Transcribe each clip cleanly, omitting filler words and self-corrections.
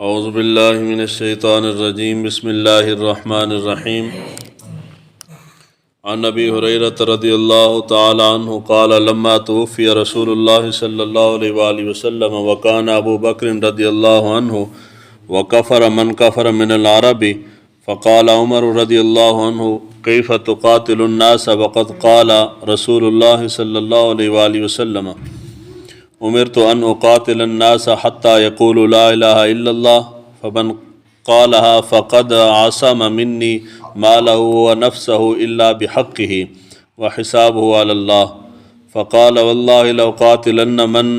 اعوذ باللہ من الشیطان الرجیم بسم اللہ الرحمن الرحیم عن ابی ہریرہ رضی اللہ تعالی عنہ قال لما توفی رسول اللہ صلی اللہ علیہ وآلہ وسلم وکان ابو بکر رضی اللہ عنہ وکفر من کفر من العرب فقال عمر رضی اللہ عنہ کیف تقاتل الناس وقد قال رسول اللہ صلی اللہ علیہ وآلہ وسلم امرت ان اقاتل الناس حتى يقولوا لا اله الا الله فمن قالها فقد عصم مني ماله ونفسه الا بحقه وحسابه على الله فقال والله لو قاتلن من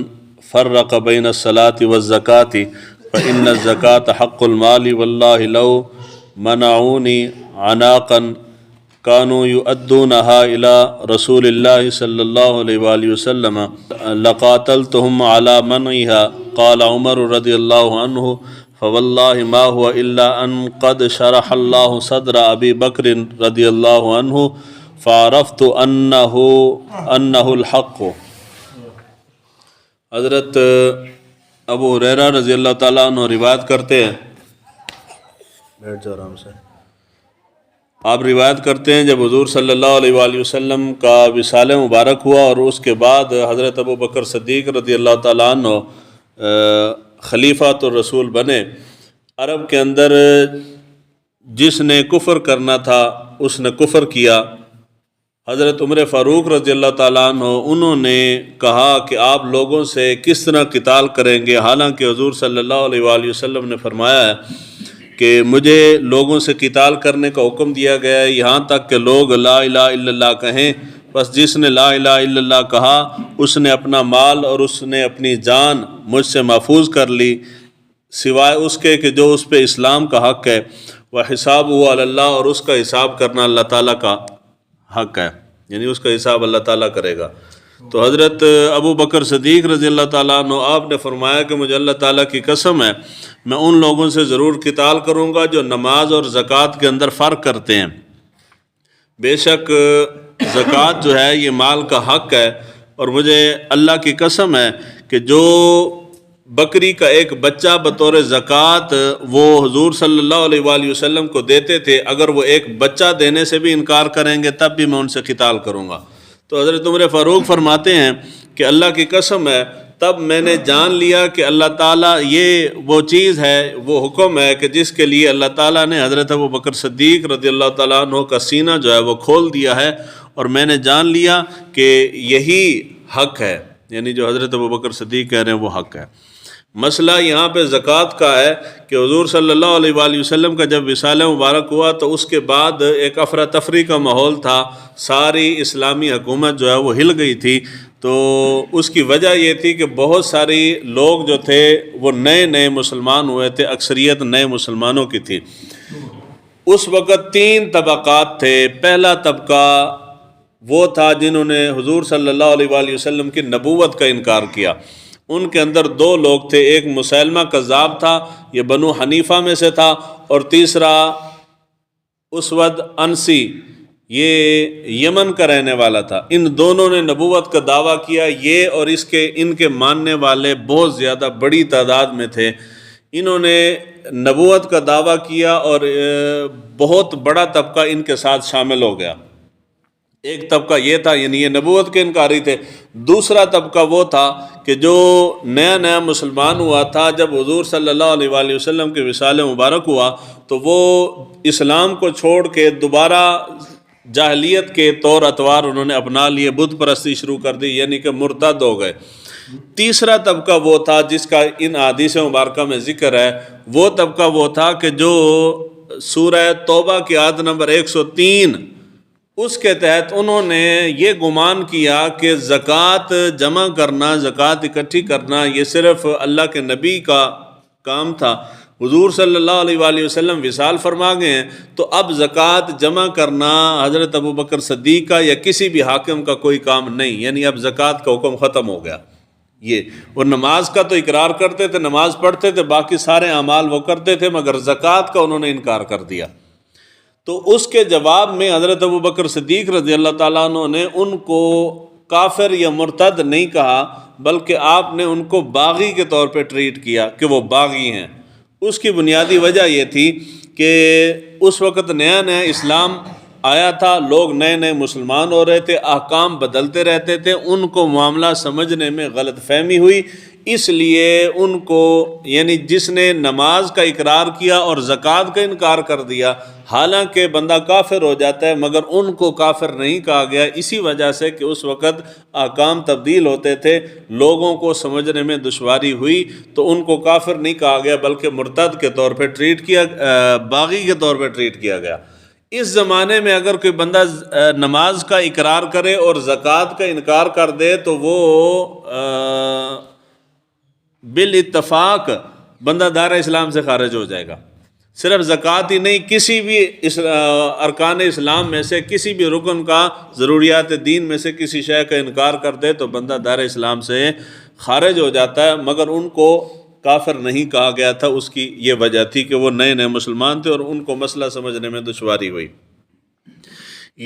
فرق بين الصلاة والزكاة فإن الزكاة حق المال والله لو منعوني عناقا كانوا يؤدونها إلى رسول الله صلى الله عليه وآله وسلم لقاتلتهم على منعها قال عمر رضي الله عنه فوالله ما هو إلا أن قد شرح الله صدر أبي بكر رضي الله عنه فعرفت أنه الحق۔ حضرت ابو ہریرہ رضی اللہ تعالیٰ عنہ روایت کرتے ہیں، بیٹھ جاؤ آرام سے، آپ روایت کرتے ہیں جب حضور صلی اللہ علیہ وآلہ وسلم کا وصال مبارک ہوا اور اس کے بعد حضرت ابو بکر صدیق رضی اللہ تعالیٰ عنہ خلیفۃ الرسول بنے، عرب کے اندر جس نے کفر کرنا تھا اس نے کفر کیا۔ حضرت عمر فاروق رضی اللہ تعالیٰ عنہ انہوں نے کہا کہ آپ لوگوں سے کس طرح قتال کریں گے، حالانکہ حضور صلی اللہ علیہ وآلہ وسلم نے فرمایا ہے کہ مجھے لوگوں سے قتال کرنے کا حکم دیا گیا ہے یہاں تک کہ لوگ لا الہ الا اللہ کہیں، بس جس نے لا الہ الا اللہ کہا اس نے اپنا مال اور اس نے اپنی جان مجھ سے محفوظ کر لی، سوائے اس کے کہ جو اس پہ اسلام کا حق ہے، وَحِسَابُهُ عَلَى اللَّهِ، اور اس کا حساب کرنا اللہ تعالیٰ کا حق ہے، یعنی اس کا حساب اللہ تعالیٰ کرے گا۔ تو حضرت ابو بکر صدیق رضی اللہ تعالیٰ عنہ آپ نے فرمایا کہ مجھے اللہ تعالیٰ کی قسم ہے میں ان لوگوں سے ضرور قتال کروں گا جو نماز اور زکوٰۃ کے اندر فرق کرتے ہیں۔ بے شک زکوٰۃ جو ہے یہ مال کا حق ہے، اور مجھے اللہ کی قسم ہے کہ جو بکری کا ایک بچہ بطور زکوٰۃ وہ حضور صلی اللہ علیہ وآلہ وسلم کو دیتے تھے، اگر وہ ایک بچہ دینے سے بھی انکار کریں گے تب بھی میں ان سے قتال کروں گا۔ تو حضرت عمر فاروق فرماتے ہیں کہ اللہ کی قسم ہے تب میں نے جان لیا کہ اللہ تعالیٰ یہ وہ چیز ہے، وہ حکم ہے کہ جس کے لیے اللہ تعالیٰ نے حضرت ابو بکر صدیق رضی اللہ تعالیٰ عنہ کا سینہ جو ہے وہ کھول دیا ہے، اور میں نے جان لیا کہ یہی حق ہے، یعنی جو حضرت ابو بکر صدیق کہہ رہے ہیں وہ حق ہے۔ مسئلہ یہاں پہ زکوٰۃ کا ہے کہ حضور صلی اللہ علیہ وآلہ وسلم کا جب وصال مبارک ہوا تو اس کے بعد ایک افراتفری کا ماحول تھا، ساری اسلامی حکومت جو ہے وہ ہل گئی تھی۔ تو اس کی وجہ یہ تھی کہ بہت ساری لوگ جو تھے وہ نئے مسلمان ہوئے تھے، اکثریت نئے مسلمانوں کی تھی۔ اس وقت 3 طبقات تھے۔ پہلا طبقہ وہ تھا جنہوں نے حضور صلی اللہ علیہ وآلہ وسلم کی نبوت کا انکار کیا۔ ان کے اندر 2 لوگ تھے، ایک مسیلمہ کذاب تھا، یہ بنو حنیفہ میں سے تھا، اور تیسرا اسود انسی، یہ یمن کا رہنے والا تھا۔ ان دونوں نے نبوت کا دعویٰ کیا، یہ اور ان کے ماننے والے بہت زیادہ بڑی تعداد میں تھے۔ انہوں نے نبوت کا دعویٰ کیا اور بہت بڑا طبقہ ان کے ساتھ شامل ہو گیا۔ ایک طبقہ یہ تھا، یعنی یہ نبوت کے انکاری تھے۔ دوسرا طبقہ وہ تھا کہ جو نیا مسلمان ہوا تھا جب حضور صلی اللہ علیہ وآلہ وسلم کے وصال مبارک ہوا تو وہ اسلام کو چھوڑ کے دوبارہ جاہلیت کے طور اطوار انہوں نے اپنا لیے، بت پرستی شروع کر دی، یعنی کہ مرتد ہو گئے۔ تیسرا طبقہ وہ تھا جس کا ان احادیث مبارکہ میں ذکر ہے، وہ طبقہ وہ تھا کہ جو سورہ توبہ کی آیت نمبر 103 اس کے تحت انہوں نے یہ گمان کیا کہ زکوٰۃ جمع کرنا، زکوٰۃ اکٹھی کرنا یہ صرف اللہ کے نبی کا کام تھا۔ حضور صلی اللہ علیہ وآلہ وسلم وصال فرما گئے ہیں تو اب زکوٰۃ جمع کرنا حضرت ابو بکر صدیق کا یا کسی بھی حاکم کا کوئی کام نہیں، یعنی اب زکوٰۃ کا حکم ختم ہو گیا۔ اور نماز کا تو اقرار کرتے تھے، نماز پڑھتے تھے، باقی سارے اعمال وہ کرتے تھے، مگر زکوٰۃ کا انہوں نے انکار کر دیا۔ تو اس کے جواب میں حضرت ابو بکر صدیق رضی اللہ تعالیٰ عنہ نے ان کو کافر یا مرتد نہیں کہا، بلکہ آپ نے ان کو باغی کے طور پہ ٹریٹ کیا کہ وہ باغی ہیں۔ اس کی بنیادی وجہ یہ تھی کہ اس وقت نیا نیا اسلام آیا تھا، لوگ نئے نئے مسلمان ہو رہے تھے، احکام بدلتے رہتے تھے، ان کو معاملہ سمجھنے میں غلط فہمی ہوئی، اس لیے ان کو یعنی جس نے نماز کا اقرار کیا اور زکوٰۃ کا انکار کر دیا، حالانکہ بندہ کافر ہو جاتا ہے مگر ان کو کافر نہیں کہا گیا، اسی وجہ سے کہ اس وقت احکام تبدیل ہوتے تھے، لوگوں کو سمجھنے میں دشواری ہوئی، تو ان کو کافر نہیں کہا گیا بلکہ مرتد کے طور پہ ٹریٹ کیا، باغی کے طور پہ ٹریٹ کیا گیا۔ اس زمانے میں اگر کوئی بندہ نماز کا اقرار کرے اور زکوٰۃ کا انکار کر دے تو وہ بالاتفاق بندہ دائرہ اسلام سے خارج ہو جائے گا۔ صرف زکوٰۃ ہی نہیں، کسی بھی ارکان اسلام میں سے کسی بھی رکن کا، ضروریات دین میں سے کسی شے کا انکار کر دے تو بندہ دائرہ اسلام سے خارج ہو جاتا ہے، مگر ان کو کافر نہیں کہا گیا تھا۔ اس کی یہ وجہ تھی کہ وہ نئے نئے مسلمان تھے اور ان کو مسئلہ سمجھنے میں دشواری ہوئی۔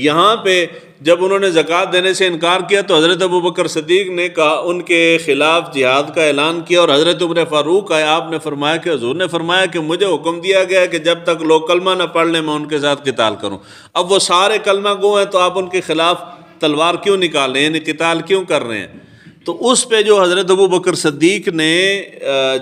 یہاں پہ جب انہوں نے زکوٰۃ دینے سے انکار کیا تو حضرت ابوبکر صدیق نے کہا، ان کے خلاف جہاد کا اعلان کیا، اور حضرت عمر فاروق آئے، آپ نے فرمایا کہ حضور نے فرمایا کہ مجھے حکم دیا گیا کہ جب تک لوگ کلمہ نہ پڑھ لیں میں ان کے ساتھ قتال کروں۔ اب وہ سارے کلمہ گو ہیں تو آپ ان کے خلاف تلوار کیوں نکال رہے ہیں، یعنی قتال کیوں کر رہے ہیں؟ تو اس پہ جو حضرت ابوبکر صدیق نے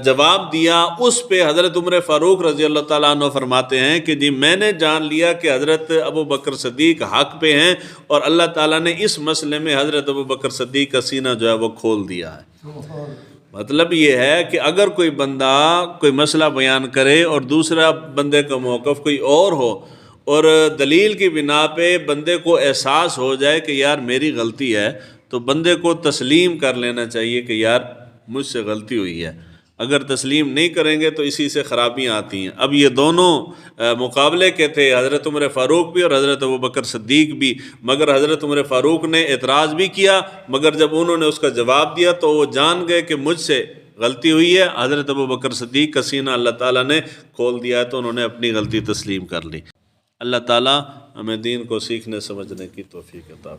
جواب دیا، اس پہ حضرت عمر فاروق رضی اللہ تعالیٰ عنہ فرماتے ہیں کہ جی میں نے جان لیا کہ حضرت ابوبکر صدیق حق پہ ہیں، اور اللہ تعالیٰ نے اس مسئلے میں حضرت ابوبکر صدیق کا سینہ جو ہے وہ کھول دیا ہے۔ مطلب یہ ہے کہ اگر کوئی بندہ کوئی مسئلہ بیان کرے اور دوسرا بندے کا موقف کوئی اور ہو، اور دلیل کی بنا پہ بندے کو احساس ہو جائے کہ یار میری غلطی ہے، تو بندے کو تسلیم کر لینا چاہیے کہ یار مجھ سے غلطی ہوئی ہے۔ اگر تسلیم نہیں کریں گے تو اسی سے خرابیاں آتی ہیں۔ اب یہ دونوں مقابلے کے تھے، حضرت عمر فاروق بھی اور حضرت ابوبکر صدیق بھی، مگر حضرت عمر فاروق نے اعتراض بھی کیا، مگر جب انہوں نے اس کا جواب دیا تو وہ جان گئے کہ مجھ سے غلطی ہوئی ہے۔ حضرت ابوبکر صدیق کا سینہ اللہ تعالیٰ نے کھول دیا ہے تو انہوں نے اپنی غلطی تسلیم کر لی۔ اللہ تعالیٰ ہمیں دین کو سیکھنے سمجھنے کی توفیق عطا